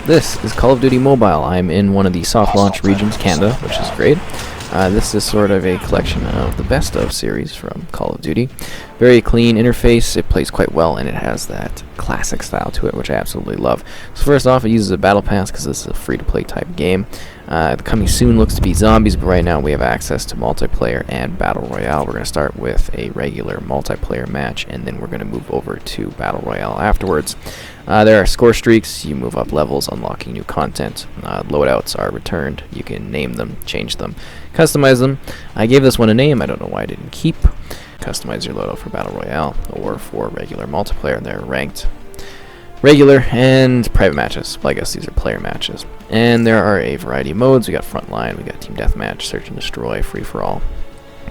This is Call of Duty Mobile. I'm in one of the soft launch regions, Canada, which is great. This is sort of a collection of the best of series from Call of Duty. Very clean interface, it plays quite well, and it has that classic style to it, which I absolutely love. So first off, it uses a battle pass because this is a free-to-play type game. Coming soon looks to be zombies, but right now we have access to multiplayer and battle royale. We're going to start with a regular multiplayer match, and then we're going to move over to battle royale afterwards. There are score streaks, you move up levels, unlocking new content. Loadouts are returned, you can name them, change them, customize them. I gave this one a name, I don't know why I didn't keep. Customize your loadout for battle royale or for regular multiplayer. They're ranked regular and private matches. Well, I guess these are player matches. And there are a variety of modes. We got frontline, we got team deathmatch, search and destroy, free for all,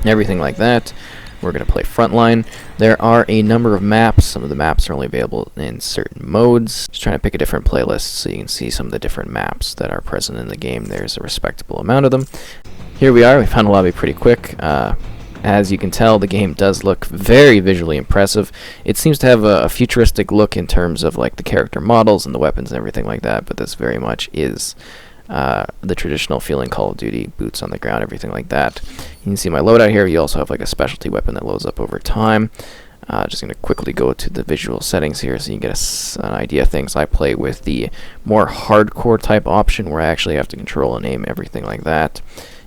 everything like that. We're going to play frontline. There are a number of maps. Some of the maps are only available in certain modes. Just trying to pick a different playlist so you can see some of the different maps that are present in the game. There's a respectable amount of them. Here we are. We found a lobby pretty quick. As you can tell, the game does look very visually impressive. It seems to have a futuristic look in terms of like the character models and the weapons and everything like that, but this very much is the traditional feeling Call of Duty, boots on the ground, everything like that. You can see my loadout here. You also have like a specialty weapon that loads up over time. Just going to quickly go to the visual settings here so you can get an idea of things. I play with the more hardcore type option where I actually have to control and aim everything like that.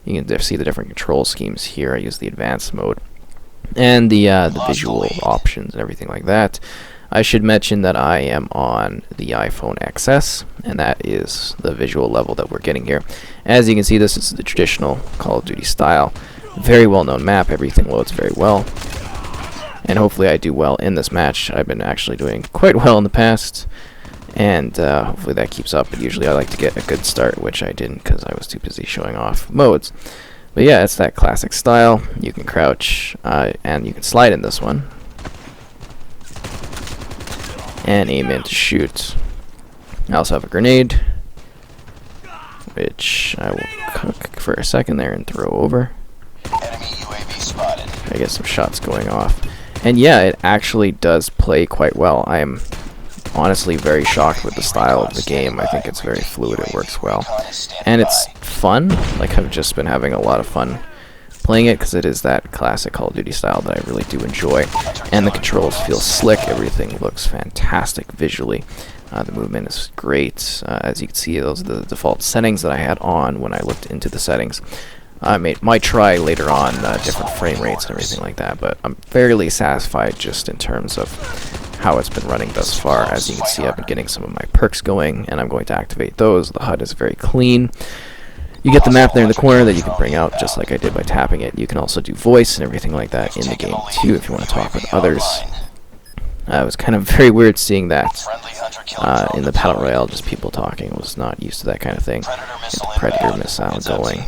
You can see the different control schemes here. I use the advanced mode and the visual options and everything like that. I should mention that I am on the iPhone XS, and that is the visual level that we're getting here. As you can see, this is the traditional Call of Duty style. Very well-known map. Everything loads very well. And hopefully I do well in this match. I've been actually doing quite well in the past. And hopefully that keeps up, but usually I like to get a good start, which I didn't because I was too busy showing off modes. But yeah, it's that classic style. You can crouch, and you can slide in this one. And aim in to shoot. I also have a grenade, which I will cook for a second there and throw over. Enemy UAV spotted. I get some shots going off. And yeah, it actually does play quite well. I am honestly very shocked with the style of the game. I think it's very fluid, it works well, and it's fun. Like, I've just been having a lot of fun playing it because it is that classic Call of Duty style that I really do enjoy, and the controls feel slick. Everything looks fantastic visually. The movement is great. As you can see, those are the default settings that I had on when I looked into the settings. I might try later on different frame rates and everything like that, but I'm fairly satisfied just in terms of how it's been running thus far. As you can see, I've been getting some of my perks going, and I'm going to activate those. The HUD is very clean. You get the map there in the corner that you can bring out just like I did by tapping it. You can also do voice and everything like that in the game too if you want to talk with others. It was kind of very weird seeing that in the Battle Royale, just people talking. I was not used to that kind of thing. Get the Predator missile going.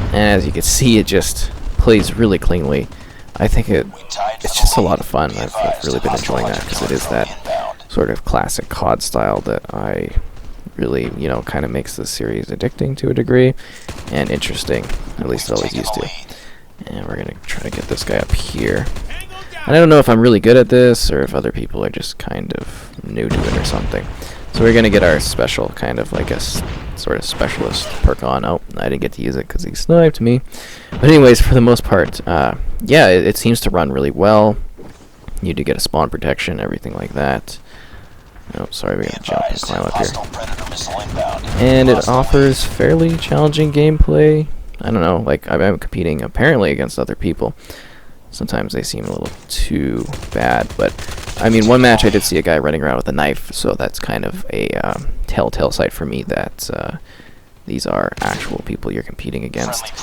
And as you can see, it just plays really cleanly. I think it's just a lot of fun. I've really been enjoying that because it is that sort of classic COD style that I really, kind of makes this series addicting to a degree and interesting. At least it always used to. And we're going to try to get this guy up here. And I don't know if I'm really good at this or if other people are just kind of new to it or something. So we're going to get our special kind of like a sort of specialist perk on. Oh, I didn't get to use it because he sniped me. But anyways, for the most part, yeah, it seems to run really well. You do get a spawn protection, everything like that. Oh, sorry, we gotta jump and climb up here. And it offers fairly challenging gameplay. I don't know, like I'm competing apparently against other people. Sometimes they seem a little too bad, but I mean, one match I did see a guy running around with a knife, so that's kind of a telltale sight for me that these are actual people you're competing against.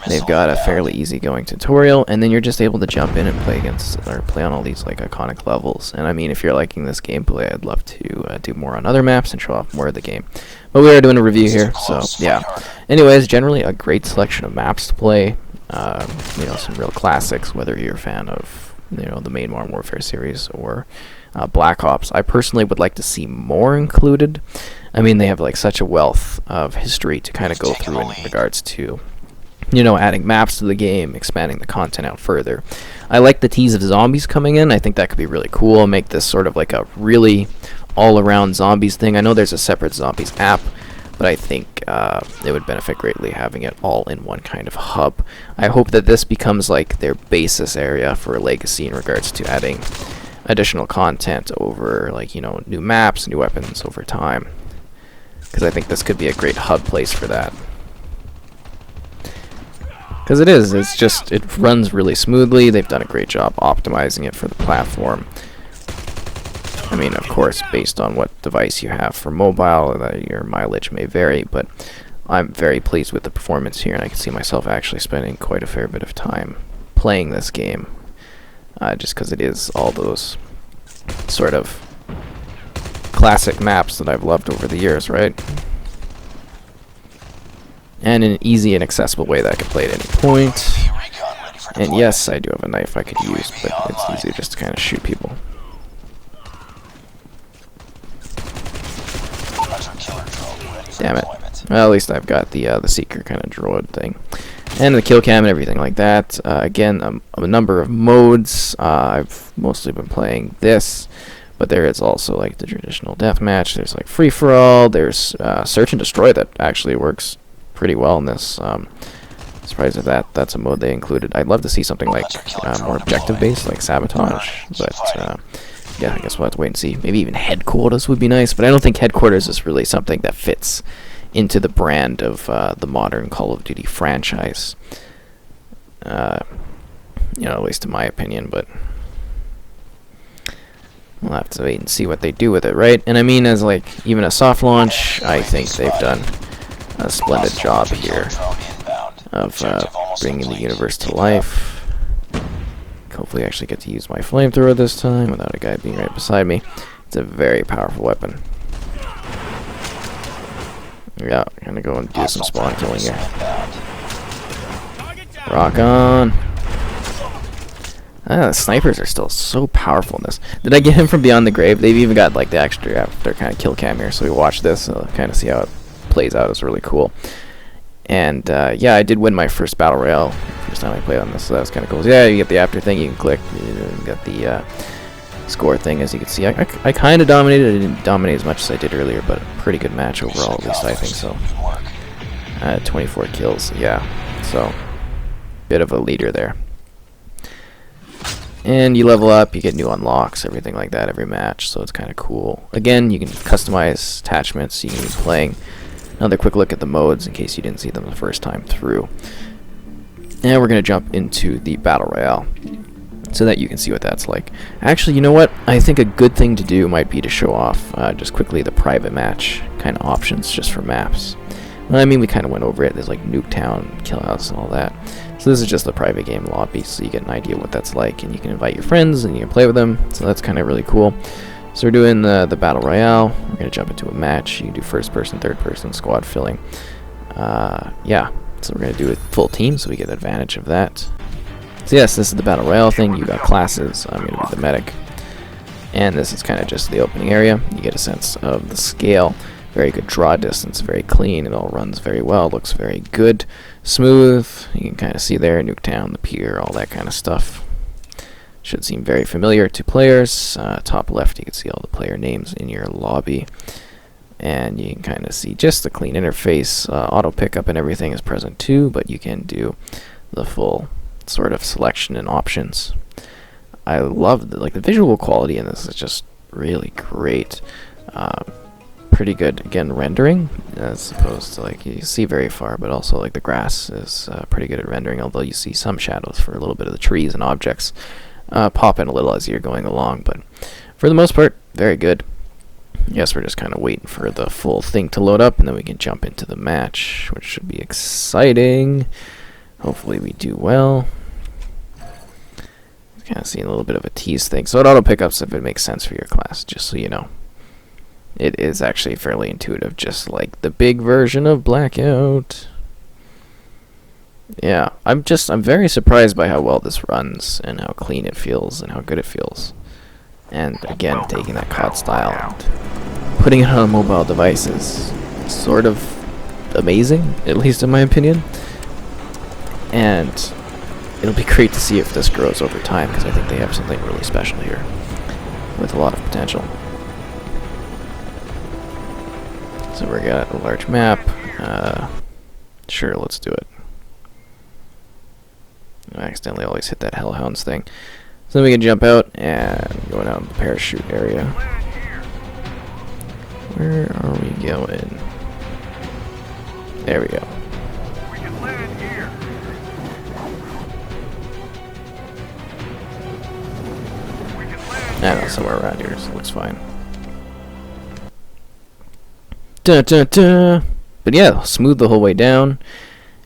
They've got a fairly easygoing tutorial, and then you're just able to jump in and play on all these like iconic levels. And I mean, if you're liking this gameplay, I'd love to do more on other maps and show off more of the game. But we are doing a review here, so yeah. Anyways, generally a great selection of maps to play. Some real classics, whether you're a fan of the main Modern Warfare series or Black Ops. I personally would like to see more included. I mean, they have like such a wealth of history to kind of go through in regards to adding maps to the game, expanding the content out further. I like the tease of zombies coming in. I think that could be really cool. Make this sort of like a really all-around zombies thing. I know there's a separate zombies app, but I think it would benefit greatly having it all in one kind of hub. I hope that this becomes like their basis area for Legacy in regards to adding additional content over, like, you know, new maps, new weapons over time, because I think this could be a great hub place for that. Because it runs really smoothly. They've done a great job optimizing it for the platform. I mean, of course, based on what device you have for mobile, your mileage may vary, but I'm very pleased with the performance here, and I can see myself actually spending quite a fair bit of time playing this game, just because it is all those sort of classic maps that I've loved over the years, right? And in an easy and accessible way that I can play at any point. And yes, I do have a knife I could use, but it's easier just to kind of shoot people. Damn it. Well, at least I've got the seeker kind of droid thing. And the kill cam and everything like that. Again, a number of modes. I've mostly been playing this, but there is also like the traditional deathmatch. There's like free-for-all. There's search and destroy that actually works pretty well in this. Surprised at that's a mode they included. I'd love to see something like more objective-based, like sabotage, but yeah, I guess we'll have to wait and see. Maybe even headquarters would be nice, but I don't think headquarters is really something that fits into the brand of the modern Call of Duty franchise. You know, at least in my opinion, but we'll have to wait and see what they do with it, right? And I mean, as like even a soft launch, I think they've done a splendid job here of bringing the universe to life. Hopefully I actually get to use my flamethrower this time without a guy being right beside me. It's a very powerful weapon. Yeah, I'm gonna go and do some spawn killing here. Rock on. The snipers are still so powerful in this. Did I get him from Beyond the Grave? They've even got like the extra after kind of kill cam here, so we watch this kind of see how it plays out. It's really cool. And yeah, I did win my first battle royale first time I played on this, so that was kind of cool. So, yeah, you get the after thing, you can click, you get the score thing, as you can see. I kind of dominated. I didn't dominate as much as I did earlier, but a pretty good match overall, at least I think so. 24 kills, yeah. So, bit of a leader there. And you level up, you get new unlocks, everything like that every match, so it's kind of cool. Again, you can customize attachments, you can be playing. Another quick look at the modes in case you didn't see them the first time through. And we're going to jump into the Battle Royale so that you can see what that's like. Actually, you know what? I think a good thing to do might be to show off just quickly the private match kind of options just for maps. Well, I mean, we kind of went over it. There's like Nuketown, Kill House, and all that. So this is just the private game lobby, so you get an idea what that's like, and you can invite your friends and you can play with them. So that's kind of really cool. So we're doing the Battle Royale. We're going to jump into a match. You can do first person, third person, squad filling. Yeah, so we're going to do it full team, so we get advantage of that. So yes, this is the Battle Royale thing. You got classes. I'm going to be the medic. And this is kind of just the opening area. You get a sense of the scale. Very good draw distance, very clean. It all runs very well, looks very good. Smooth. You can kind of see there, Nuketown, the pier, all that kind of stuff. Should seem very familiar to players. Top left, you can see all the player names in your lobby. And you can kind of see just the clean interface. Auto pickup and everything is present too, but you can do the full sort of selection and options. I love the visual quality in this is just really great. Pretty good, again, rendering, as opposed to, like, you see very far, but also, like, the grass is pretty good at rendering, although you see some shadows for a little bit of the trees and objects pop in a little as you're going along, but for the most part, very good. Yes, we're just kind of waiting for the full thing to load up, and then we can jump into the match, which should be exciting. Hopefully we do well. Kind of seeing a little bit of a tease thing, so it auto pickups if it makes sense for your class, just so you know. It is actually fairly intuitive, just like the big version of Blackout. Yeah, I'm very surprised by how well this runs and how clean it feels and how good it feels. And again, taking that COD style and putting it on a mobile device is sort of amazing, at least in my opinion. And it'll be great to see if this grows over time, because I think they have something really special here with a lot of potential. So we got a large map. Sure, let's do it. I accidentally always hit that Hellhounds thing. So then we can jump out and go down the parachute area. Where are we going? There we go. We can land here. We can land I don't know, somewhere around here, so it looks fine. Dun, dun, dun. But yeah, smooth the whole way down,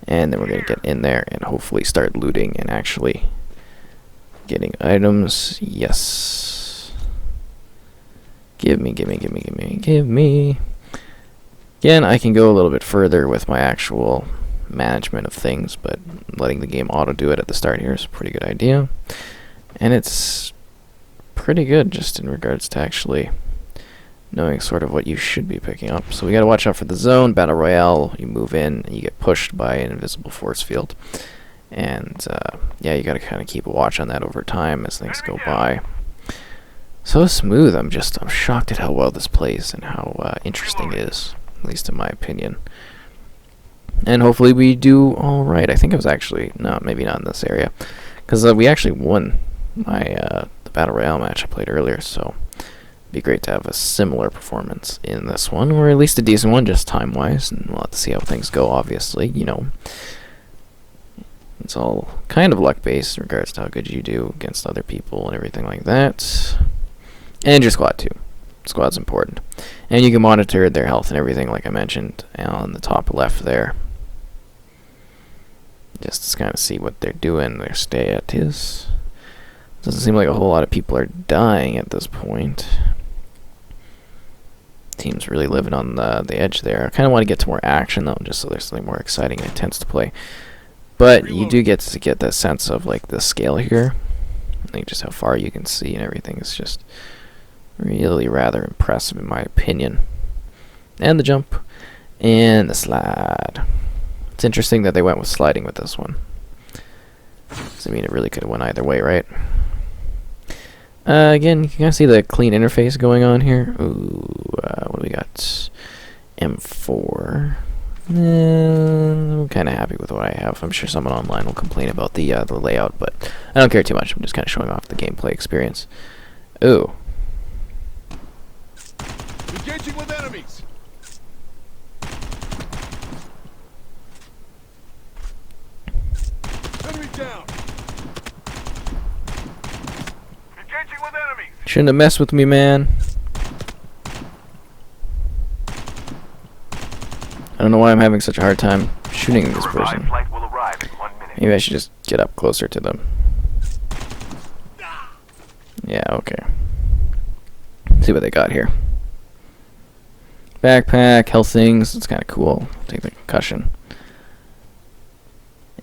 and then we're gonna get in there and hopefully start looting and actually getting items. Yes. Give me, give me, give me, give me, give me. Again, I can go a little bit further with my actual management of things, but letting the game auto do it at the start here is a pretty good idea. And it's pretty good just in regards to actually knowing sort of what you should be picking up. So we gotta watch out for the zone. Battle Royale, you move in and you get pushed by an invisible force field. And yeah, you gotta kind of keep a watch on that over time as things go by. So smooth. I'm shocked at how well this plays and how interesting it is, at least in my opinion. And hopefully we do all right. I think it was actually maybe not in this area, because we actually won my the Battle Royale match I played earlier. So it'd be great to have a similar performance in this one, or at least a decent one, just time-wise. And we'll have to see how things go. Obviously, you know, it's all kind of luck-based in regards to how good you do against other people and everything like that. And your squad too. Squad's important, and you can monitor their health and everything, like I mentioned on the top left there, just to kind of see what they're doing, their status. Doesn't seem like a whole lot of people are dying at this point. Team's really living on the edge there. I kind of want to get to more action though, just so there's something more exciting and intense to play. But you do get that sense of like the scale here, like just how far you can see and everything is just really rather impressive in my opinion. And the jump and the slide. It's interesting that they went with sliding with this one. I mean, it really could have went either way, right? Again, you can kind of see the clean interface going on here. Ooh, what do we got? M4. I'm kind of happy with what I have. I'm sure someone online will complain about the layout, but I don't care too much. I'm just kind of showing off the gameplay experience. Ooh. Engaging with enemies. Enemy down. Engaging with enemies. Shouldn't have messed with me, man. I don't know why I'm having such a hard time shooting this person. Flight will arrive in 1 minute. Maybe I should just get up closer to them. Yeah, okay. Let's see what they got here. Backpack, health things. It's kind of cool. Take the concussion.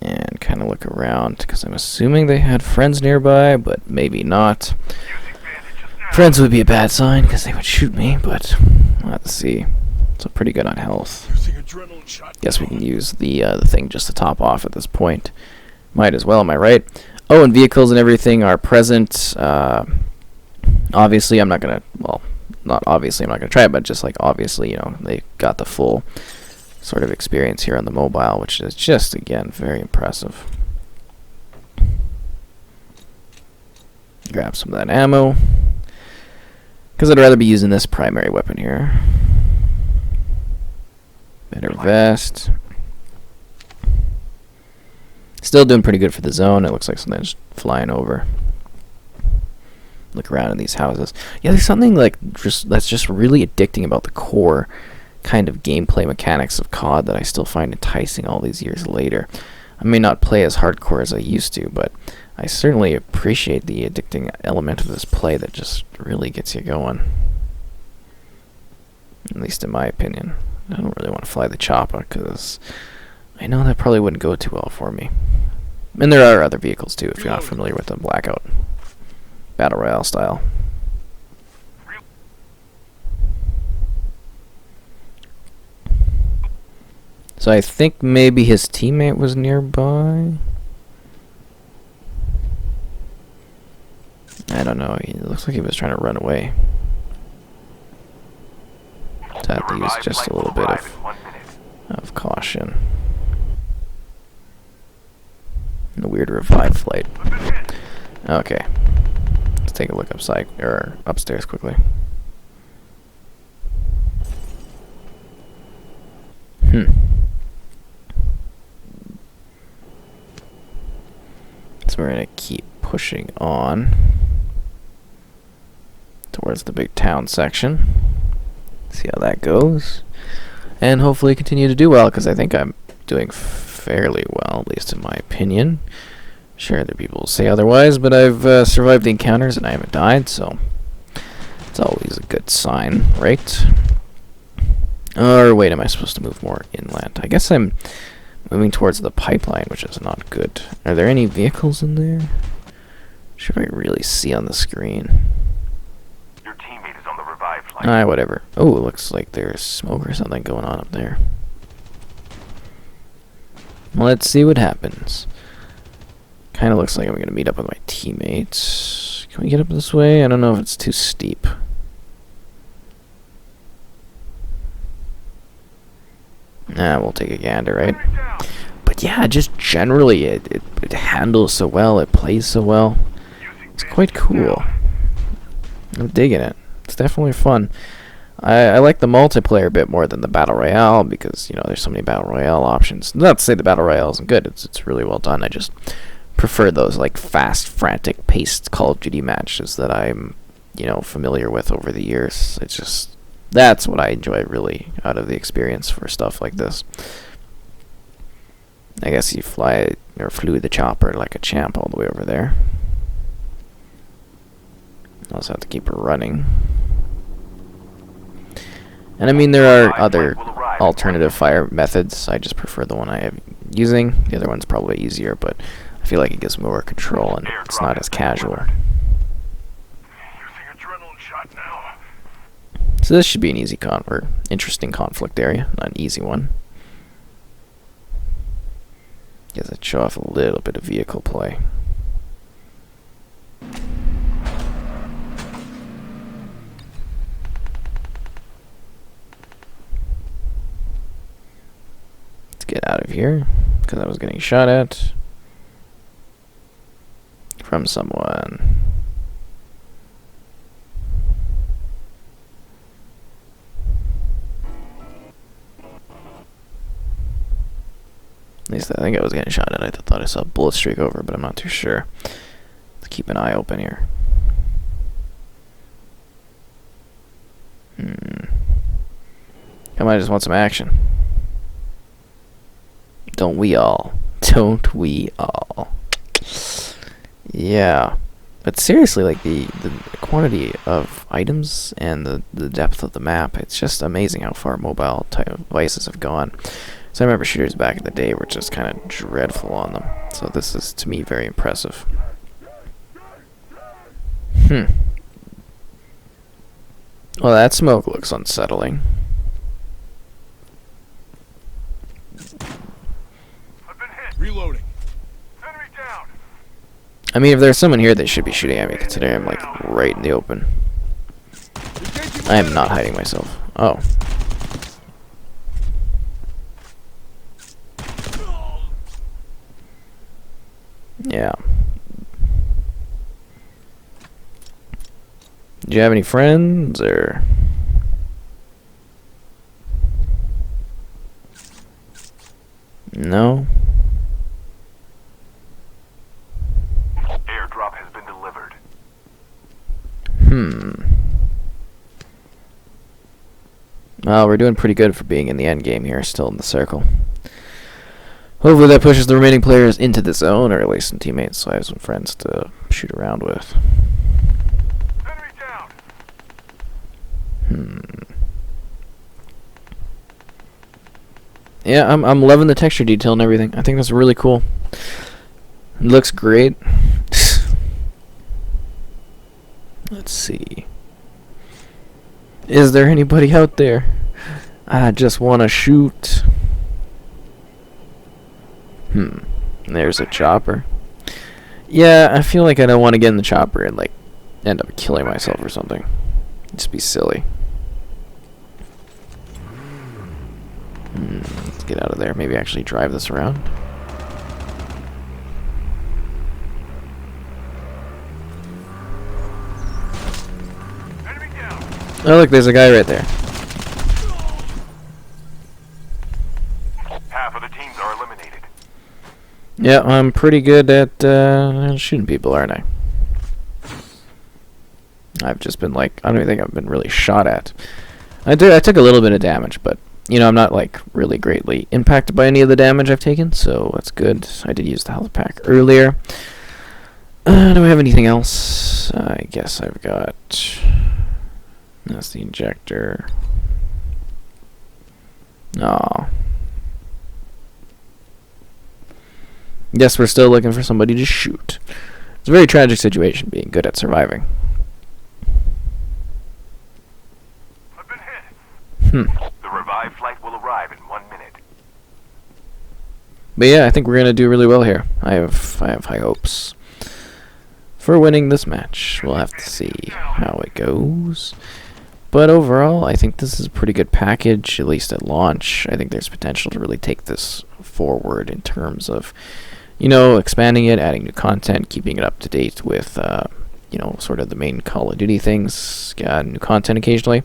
And kind of look around, because I'm assuming they had friends nearby, but maybe not. Friends would be a bad sign, because they would shoot me, but we'll have to see. So pretty good on health. Guess we can use the thing just to top off at this point. Might as well, am I right? Oh, and vehicles and everything are present. Obviously, I'm not gonna. Well, not obviously, I'm not gonna try it, but just like obviously, you know, they got the full sort of experience here on the mobile, which is just again very impressive. Grab some of that ammo, because I'd rather be using this primary weapon here. Better vest. Still doing pretty good for the zone. It looks like something's flying over. Look around in these houses. Yeah, there's something like that's just really addicting about the core kind of gameplay mechanics of COD that I still find enticing all these years later. I may not play as hardcore as I used to, but I certainly appreciate the addicting element of this play that just really gets you going. At least in my opinion. I don't really want to fly the chopper because I know that probably wouldn't go too well for me. And there are other vehicles too if you're not familiar with them. Blackout. Battle Royale style. So I think maybe his teammate was nearby. I don't know. It looks like he was trying to run away. Just have to use Revived just flight a little will bit arrive in 1 minute. of caution. A weird revive flight. I've been hit. Okay. Let's take a look upstairs quickly. So we're gonna keep pushing on towards the big town section. See how that goes. And hopefully continue to do well, because I think I'm doing fairly well, at least in my opinion. Sure, other people will say otherwise, but I've survived the encounters and I haven't died, so it's always a good sign, right? Or wait, am I supposed to move more inland? I guess I'm moving towards the pipeline, which is not good. Are there any vehicles in there? Should I really see on the screen? Your teammate is on the revived flight. Whatever. Oh, it looks like there's smoke or something going on up there. Let's see what happens. Kind of looks like I'm going to meet up with my teammates. Can we get up this way? I don't know if it's too steep. Nah, we'll take a gander, right? Enemy down. But yeah, just generally, it handles so well, it plays so well. Using It's quite cool. down. I'm digging it. It's definitely fun. I like the multiplayer a bit more than the Battle Royale because, you know, there's so many Battle Royale options. Not to say the Battle Royale isn't good. It's really well done. I just prefer those, like, fast, frantic, paced Call of Duty matches that I'm, you know, familiar with over the years. It's just... that's what I enjoy, really, out of the experience for stuff like this. I guess you flew the chopper like a champ all the way over there. Also have to keep her running. And I mean, there are other alternative fire methods. I just prefer the one I am using. The other one's probably easier, but I feel like it gives more control and it's not as casual. Using adrenaline shot now. So this should be an easy or interesting conflict area, not an easy one. Guess I'd show off a little bit of vehicle play. Let's get out of here, because I was getting shot at from someone. At least I think I was getting shot at. I thought I saw a bullet streak over, but I'm not too sure. Let's keep an eye open here. Come on, I just want some action. Don't we all? Don't we all? Yeah. But seriously, like the quantity of items and the depth of the map, it's just amazing how far mobile type devices have gone. So I remember shooters back in the day were just kind of dreadful on them. So this is, to me, very impressive. Well, that smoke looks unsettling. I've been hit. Reloading. Enemy down. I mean, if there's someone here, they should be shooting at me, considering I'm, like, right in the open. Engaging with I am not enemies. hiding myself. Oh. Yeah. Do you have any friends, or...? No? Airdrop has been delivered. Well, we're doing pretty good for being in the end game here, still in the circle. Hopefully that pushes the remaining players into the zone, or at least some teammates, so I have some friends to shoot around with. Enemy down. Yeah, I'm loving the texture detail and everything. I think that's really cool. It looks great. Let's see. Is there anybody out there? I just want to shoot. There's a chopper. Yeah, I feel like I don't want to get in the chopper and, like, end up killing myself or something. Just be silly. Let's get out of there. Maybe actually drive this around. Enemy down. Oh, look, there's a guy right there. Half of the teams are eliminated. Yeah, I'm pretty good at shooting people, aren't I? I've just been like, I don't even think I've been really shot at. I took a little bit of damage, but you know, I'm not like really greatly impacted by any of the damage I've taken, so that's good. I did use the health pack earlier. Do I have anything else? I guess I've got. That's the injector. Aw. Guess we're still looking for somebody to shoot. It's a very tragic situation, being good at surviving. I've been hit. The revived flight will arrive in 1 minute. But yeah, I think we're gonna do really well here. I have high hopes for winning this match. We'll have to see how it goes. But overall, I think this is a pretty good package, at least at launch. I think there's potential to really take this forward in terms of, you know, expanding it, adding new content, keeping it up to date with, you know, sort of the main Call of Duty things, new content occasionally.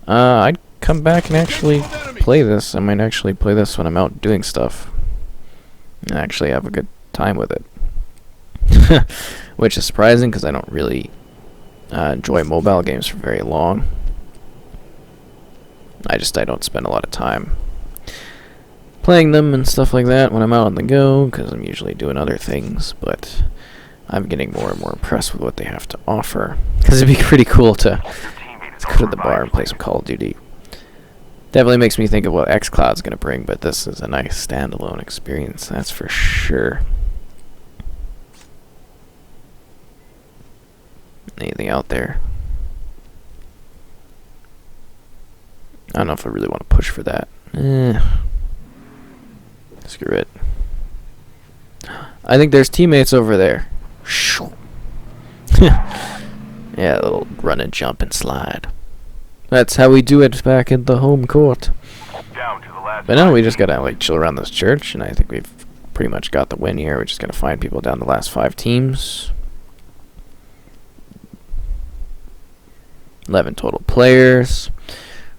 I'd come back and actually play this. I might actually play this when I'm out doing stuff and actually have a good time with it. Which is surprising because I don't really enjoy mobile games for very long. I don't spend a lot of time playing them and stuff like that when I'm out on the go, because I'm usually doing other things, but I'm getting more and more impressed with what they have to offer, because it'd be pretty cool to go to the bar and play some Call of Duty. Definitely makes me think of what xCloud's going to bring, but this is a nice standalone experience, that's for sure. Anything out there? I don't know if I really want to push for that. Screw it. I think there's teammates over there. Yeah, a little run and jump and slide. That's how we do it back at the home court. Down to the last. But now we just gotta like chill around this church, and I think we've pretty much got the win here. We just gotta find people down the last 5 teams. 11 total players.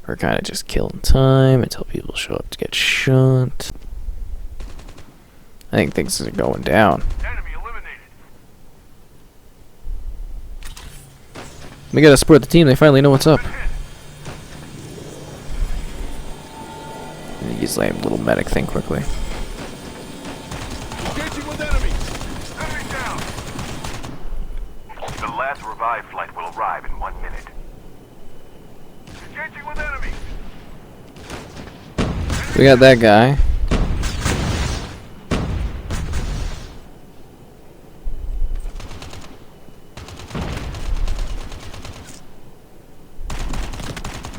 We're kind of just killing time until people show up to get shot. I think things are going down. Enemy eliminated. We gotta support the team. They finally know what's up. Use like a little medic thing quickly. Engaging with enemy. Enemy down. The last revived flight will arrive in 1 minute. Engaging with enemy. We got that guy.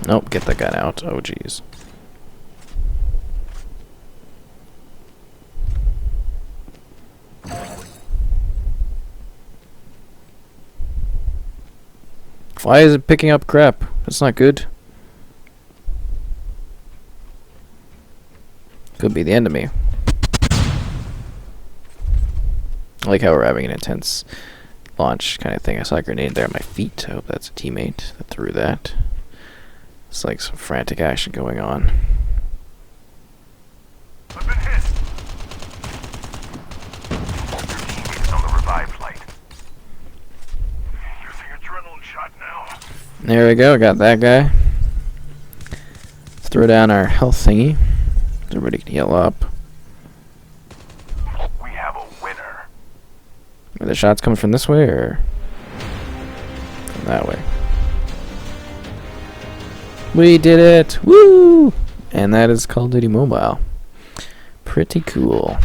Nope, get that gun out. Oh, jeez. Why is it picking up crap? That's not good. Could be the end of me. I like how we're having an intense launch kind of thing. I saw a grenade there at my feet. I hope that's a teammate that threw that. It's like some frantic action going on. I've been hit. Your teammate is on the revived flight. Using adrenaline shot now. There we go. Got that guy. Let's throw down our health thingy. Everybody can heal up. We have a winner. Are the shots coming from this way or from that way? We did it! Woo! And that is Call of Duty Mobile. Pretty cool.